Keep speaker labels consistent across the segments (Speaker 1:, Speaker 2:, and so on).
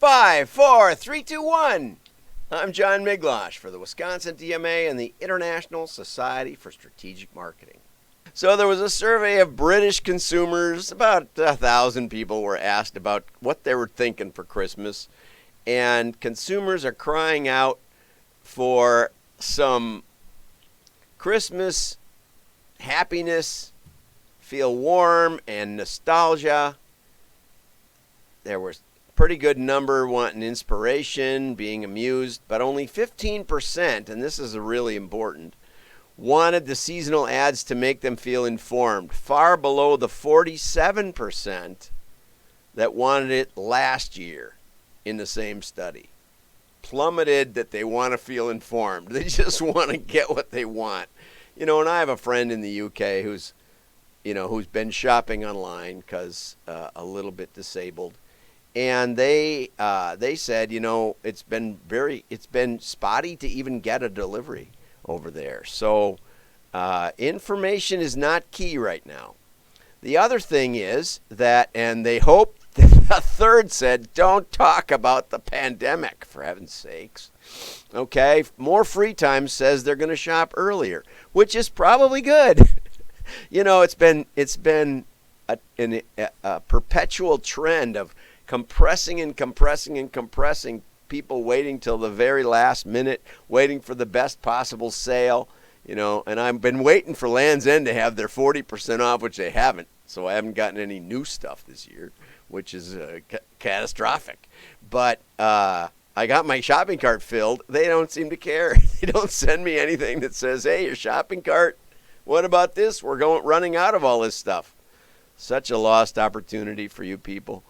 Speaker 1: 5, 4, 3, 2, 1. I'm John Miglosh for the Wisconsin DMA and the International Society for Strategic Marketing. So there was a survey of British consumers. About 1,000 people were asked about what they were thinking for Christmas. And consumers are crying out for some Christmas happiness, feel warm and nostalgia. There was a pretty good number wanting inspiration, being amused, but only 15%, and this is really important, wanted the seasonal ads to make them feel informed, far below the 47% that wanted it last year in the same study. Plummeted that they want to feel informed. They just want to get what they want. You know, and I have a friend in the UK who's been shopping online because a little bit disabled. And they said, it's been spotty to even get a delivery over there. So information is not key right now. The other thing is that, and they hope, a third said, don't talk about the pandemic, for heaven's sakes. Okay, more free time says they're going to shop earlier, which is probably good. It's been a perpetual trend of compressing and compressing and compressing, people waiting till the very last minute, waiting for the best possible sale, and I've been waiting for Land's End to have their 40% off, which they haven't, so I haven't gotten any new stuff this year, which is catastrophic. But I got my shopping cart filled. They don't seem to care. They don't send me anything that says, hey, your shopping cart, what about this? We're running out of all this stuff. Such a lost opportunity for you people.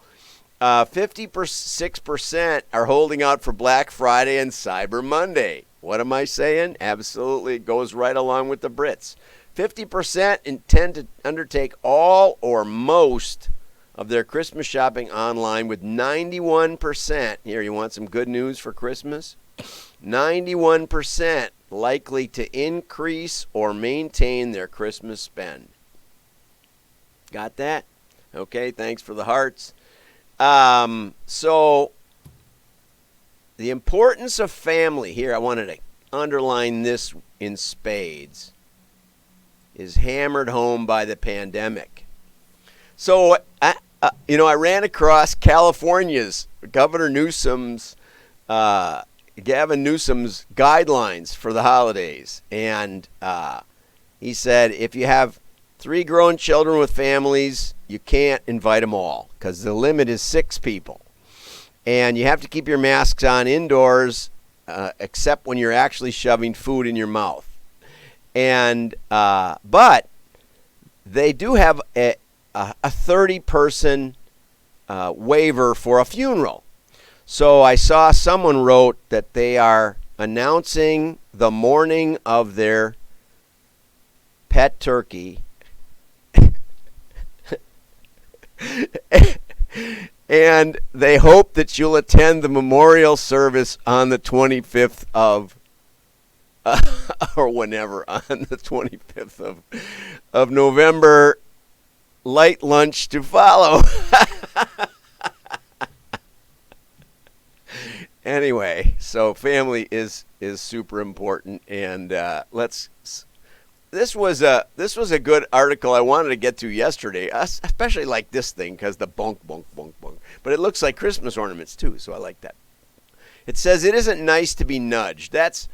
Speaker 1: 56% are holding out for Black Friday and Cyber Monday. What am I saying? Absolutely, it goes right along with the Brits. 50% intend to undertake all or most of their Christmas shopping online, with 91%, here, you want some good news for Christmas? 91% likely to increase or maintain their Christmas spend. Got that? Okay, thanks for the hearts. So the importance of family here, I wanted to underline this in spades, is hammered home by the pandemic. So, I ran across California's Gavin Newsom's guidelines for the holidays. And he said, if you have 3 grown children with families, you can't invite them all because the limit is 6 people. And you have to keep your masks on indoors, except when you're actually shoving food in your mouth. And but they do have a 30-person waiver for a funeral. So I saw someone wrote that they are announcing the morning of their pet turkey. And they hope that you'll attend the memorial service on the 25th of or whenever, on the 25th of November. Light lunch to follow. Anyway, so family is super important, and This was a good article I wanted to get to yesterday, especially like this thing, because the bunk, bunk, bunk, bunk. But it looks like Christmas ornaments too, so I like that. It says it isn't nice to be nudged. That's,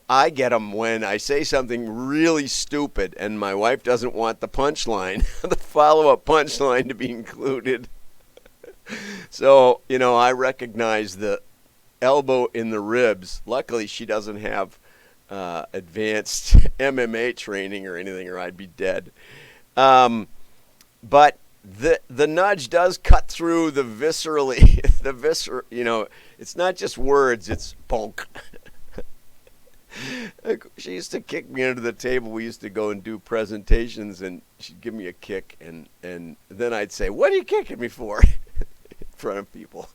Speaker 1: I get them when I say something really stupid and my wife doesn't want the punchline, the follow-up punchline to be included. So, I recognize the elbow in the ribs. Luckily, she doesn't have advanced MMA training or anything, or I'd be dead. But the nudge does cut through the viscerally, it's not just words, it's bonk. She used to kick me under the table. We used to go and do presentations, and she'd give me a kick, and then I'd say, what are you kicking me for? In front of people.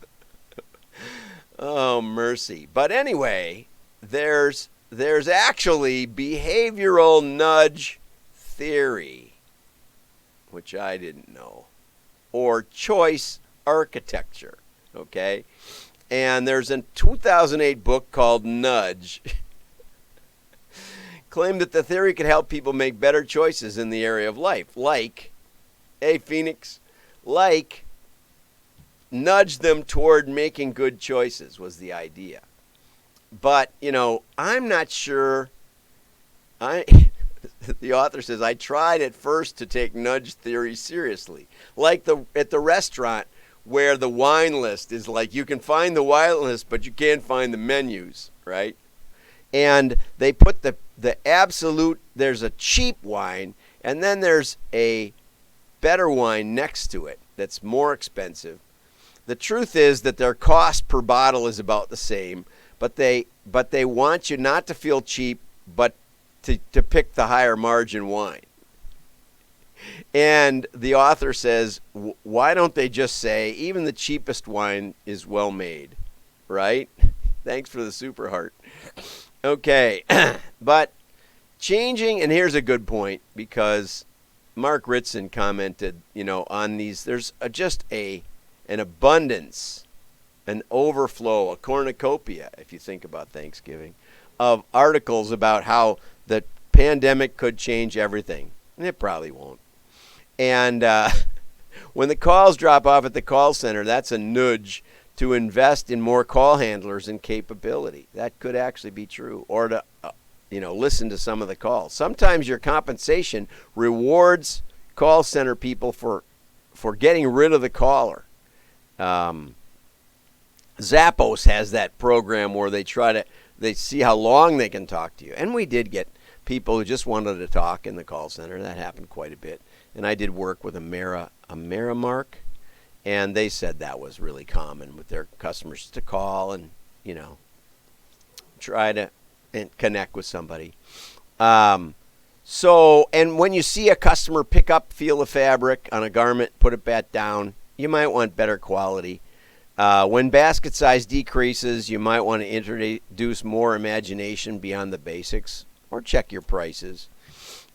Speaker 1: Oh, mercy. But anyway, there's actually behavioral nudge theory, which I didn't know, or choice architecture. okay? And there's a 2008 book called Nudge, claimed that the theory could help people make better choices in the area of life, like, hey, Phoenix, like, nudge them toward making good choices was the idea. But, I'm not sure. The author says, I tried at first to take nudge theory seriously. Like at the restaurant where the wine list is like, you can find the wine list, but you can't find the menus, right? And they put the absolute, there's a cheap wine, and then there's a better wine next to it that's more expensive. The truth is that their cost per bottle is about the same, but they want you not to feel cheap, but to pick the higher margin wine. And the author says, why don't they just say, even the cheapest wine is well made, right? Thanks for the super heart. Okay, but changing, and here's a good point, because Mark Ritson commented, on these, there's just an abundance, an overflow, a cornucopia, if you think about Thanksgiving, of articles about how the pandemic could change everything. And it probably won't. And when the calls drop off at the call center, that's a nudge to invest in more call handlers and capability. That could actually be true. Or to, listen to some of the calls. Sometimes your compensation rewards call center people for getting rid of the caller. Zappos has that program where they see how long they can talk to you. And we did get people who just wanted to talk in the call center. That happened quite a bit. And I did work with Amerimark, and they said that was really common with their customers to call and, try to connect with somebody. And when you see a customer pick up feel of fabric on a garment, put it back down, you might want better quality. When basket size decreases, you might want to introduce more imagination beyond the basics, or check your prices.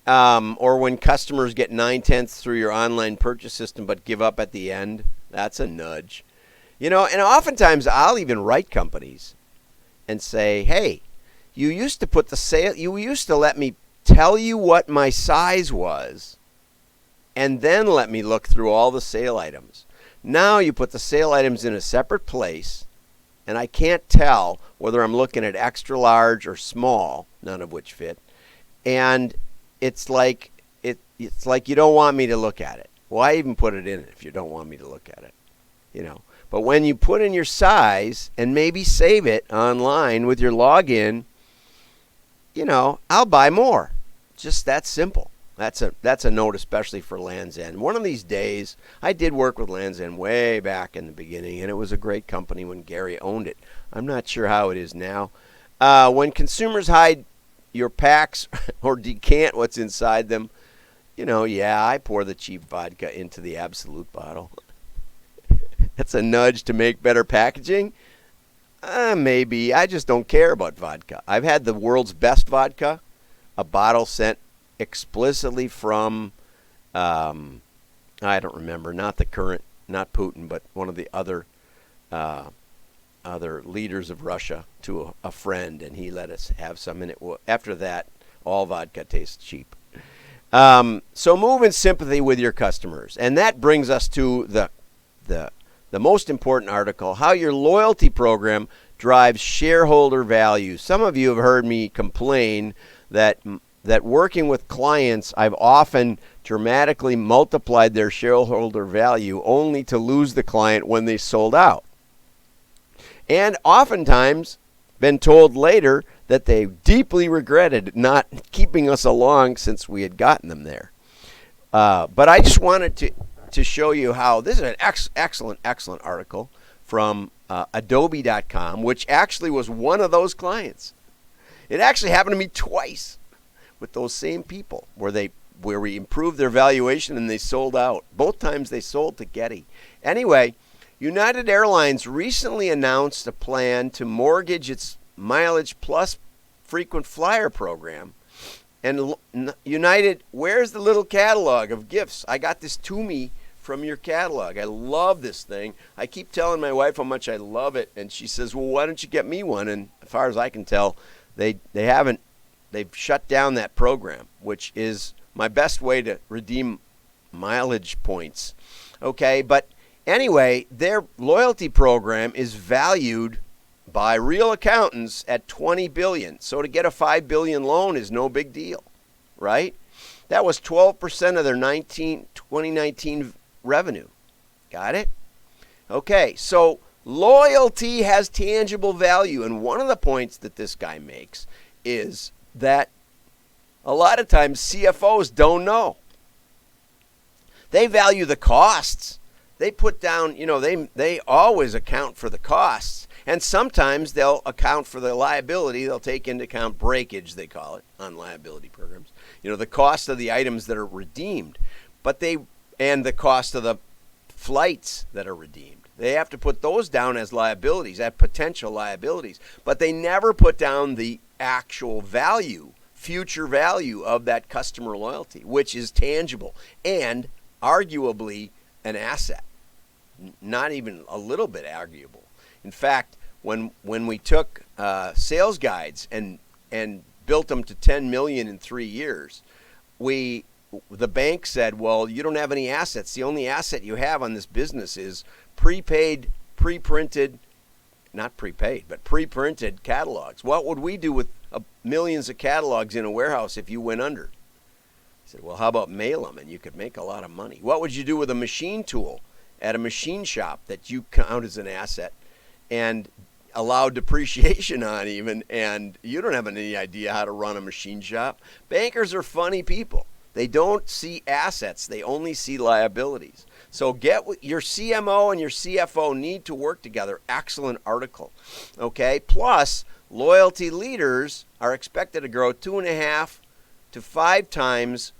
Speaker 1: Or when customers get 9/10 through your online purchase system but give up at the end, that's a nudge. And oftentimes I'll even write companies and say, hey, you used to let me tell you what my size was and then let me look through all the sale items. Now you put the sale items in a separate place, and I can't tell whether I'm looking at extra large or small, none of which fit. And it's like you don't want me to look at it. Why even put it in if you don't want me to look at it? But when you put in your size and maybe save it online with your login, I'll buy more. Just that simple. That's a note, especially for Land's End. One of these days, I did work with Land's End way back in the beginning, and it was a great company when Gary owned it. I'm not sure how it is now. When consumers hide your packs or decant what's inside them, I pour the cheap vodka into the Absolute bottle. That's a nudge to make better packaging? Maybe. I just don't care about vodka. I've had the world's best vodka, a bottle sent explicitly from, I don't remember, not Putin, but one of the other leaders of Russia to a friend, and he let us have some. And after that, all vodka tastes cheap. So move in sympathy with your customers, and that brings us to the most important article: how your loyalty program drives shareholder value. Some of you have heard me complain that working with clients, I've often dramatically multiplied their shareholder value only to lose the client when they sold out. And oftentimes been told later that they deeply regretted not keeping us along since we had gotten them there. But I just wanted to show you how this is an excellent article from Adobe.com, which actually was one of those clients. It actually happened to me twice with those same people where we improved their valuation and they sold out. Both times they sold to Getty. Anyway, United Airlines recently announced a plan to mortgage its Mileage Plus frequent flyer program. And United, where's the little catalog of gifts? I got this to me from your catalog. I love this thing. I keep telling my wife how much I love it, and she says, well, why don't you get me one? And as far as I can tell, they've shut down that program, which is my best way to redeem mileage points. Okay, but anyway, their loyalty program is valued by real accountants at $20 billion. So to get a $5 billion loan is no big deal, right? That was 12% of their 2019 revenue. Got it? Okay, so loyalty has tangible value. And one of the points that this guy makes is that a lot of times CFOs don't know. They value the costs. They put down, they always account for the costs. And sometimes they'll account for the liability. They'll take into account breakage, they call it, on liability programs. The cost of the items that are redeemed, and the cost of the flights that are redeemed. They have to put those down as liabilities, as potential liabilities. But they never put down the actual value, future value of that customer loyalty, which is tangible and arguably an asset. Not even a little bit arguable. In fact, when we took sales guides and built them to 10 million in 3 years, the bank said, well, you don't have any assets. The only asset you have on this business is pre-printed catalogs. What would we do with millions of catalogs in a warehouse if you went under? I said, well, how about mail them, and you could make a lot of money. What would you do with a machine tool at a machine shop that you count as an asset and allow depreciation on even, and you don't have any idea how to run a machine shop? Bankers are funny people. They don't see assets. They only see liabilities. So your CMO and your CFO need to work together. Excellent article. Okay. Plus, loyalty leaders are expected to grow 2.5 to 5 times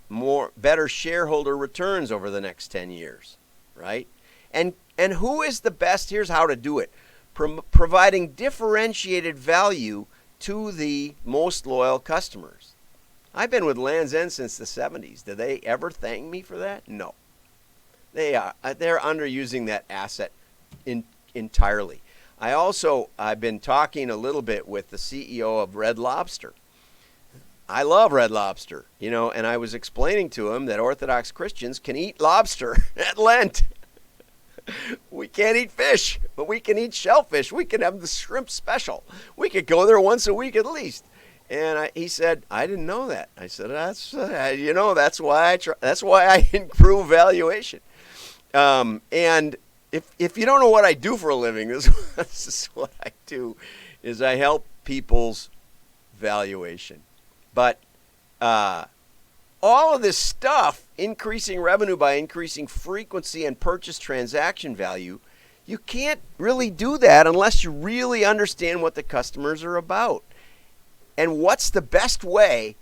Speaker 1: better shareholder returns over the next 10 years. Right? And who is the best? Here's how to do it. Providing differentiated value to the most loyal customers. I've been with Land's End since the 70s. Do they ever thank me for that? No. They're underusing that asset entirely. I've been talking a little bit with the CEO of Red Lobster. I love Red Lobster, and I was explaining to him that Orthodox Christians can eat lobster at Lent. We can't eat fish, but we can eat shellfish. We can have the shrimp special. We could go there once a week at least. And he said, I didn't know that. I said, that's why I improve valuation. And if you don't know what I do for a living, this is what I do, is I help people's valuation. But all of this stuff, increasing revenue by increasing frequency and purchase transaction value, you can't really do that unless you really understand what the customers are about. And what's the best way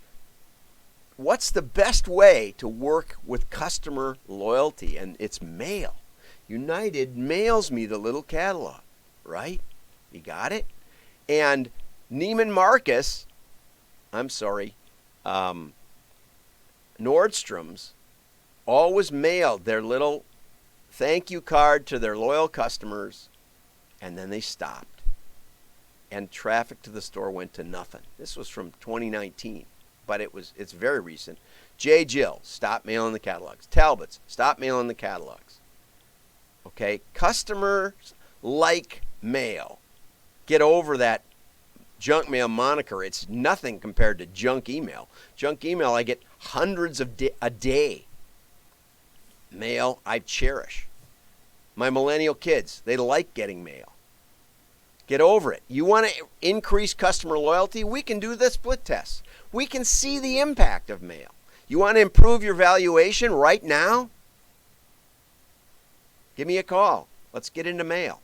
Speaker 1: to work with customer loyalty? And it's mail. United mails me the little catalog, right? You got it? And Neiman Marcus, Nordstrom's always mailed their little thank you card to their loyal customers, and then they stopped. And traffic to the store went to nothing. This was from 2019, but it's very recent. J. Jill, stop mailing the catalogs. Talbot's, stop mailing the catalogs. Okay, customers like mail. Get over that junk mail moniker. It's nothing compared to junk email. Junk email, I get hundreds a day. Mail, I cherish. My millennial kids, they like getting mail. Get over it. You want to increase customer loyalty? We can do the split test. We can see the impact of mail. You want to improve your valuation right now? Give me a call. Let's get into mail.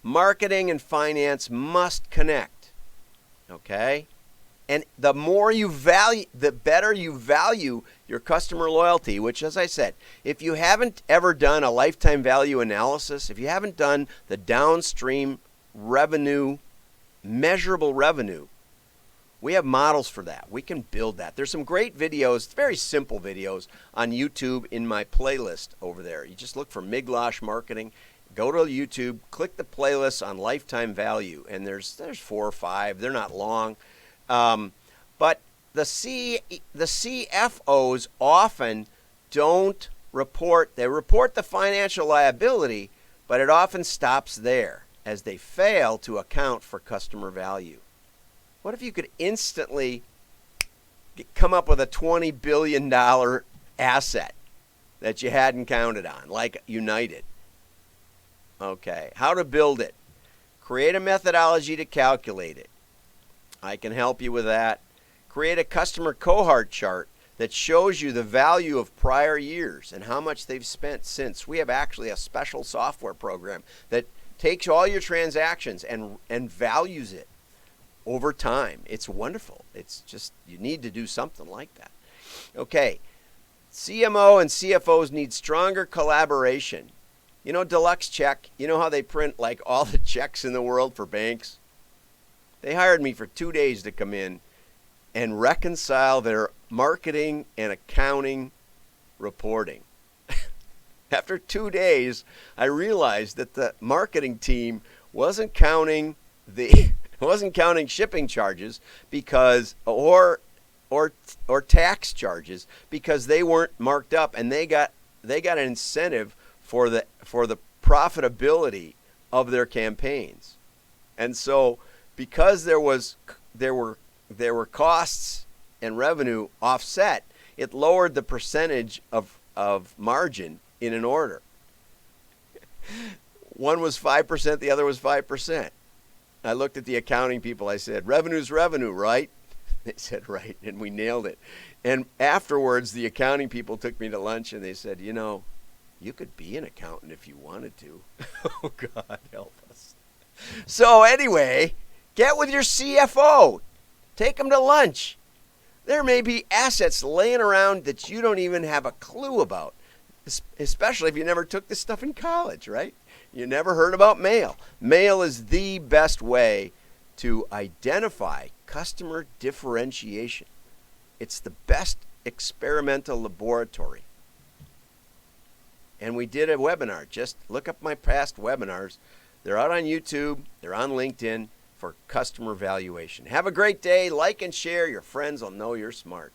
Speaker 1: Marketing and finance must connect. Okay? And the more you value, the better you value your customer loyalty, which, as I said, if you haven't ever done a lifetime value analysis, if you haven't done the downstream revenue, measurable revenue, We have models for that. We can build that. There's some great videos, very simple videos on YouTube in my playlist over there. You just look for Miglosh Marketing, go to YouTube, click the playlist on lifetime value, and there's 4 or 5. They're not long. But the CFOs often don't report. They report the financial liability, but it often stops there as they fail to account for customer value. What if you could instantly come up with a $20 billion asset that you hadn't counted on, like United? Okay, how to build it. Create a methodology to calculate it. I can help you with that. Create a customer cohort chart that shows you the value of prior years and how much they've spent since. We have actually a special software program that takes all your transactions and values it over time. It's wonderful. It's just, you need to do something like that. Okay, CMO and CFOs need stronger collaboration. You know, Deluxe Check, you know how they print like all the checks in the world for banks? They hired me for 2 days to come in and reconcile their marketing and accounting reporting. After 2 days, I realized that the marketing team wasn't counting shipping charges because or tax charges because they weren't marked up, and they got an incentive for the profitability of their campaigns. And so because there were costs and revenue offset, it lowered the percentage of margin in an order. One was 5%, the other was 5%. I looked at the accounting people. I said, revenue's revenue, right? They said, right, and we nailed it. And afterwards, the accounting people took me to lunch, and they said, you know, you could be an accountant if you wanted to. Oh, God, help us. So anyway, get with your CFO. Take them to lunch. There may be assets laying around that you don't even have a clue about, especially if you never took this stuff in college, right? You never heard about mail. Mail is the best way to identify customer differentiation. It's the best experimental laboratory. And we did a webinar. Just look up my past webinars. They're out on YouTube. They're on LinkedIn for customer valuation. Have a great day. Like and share. Your friends will know you're smart.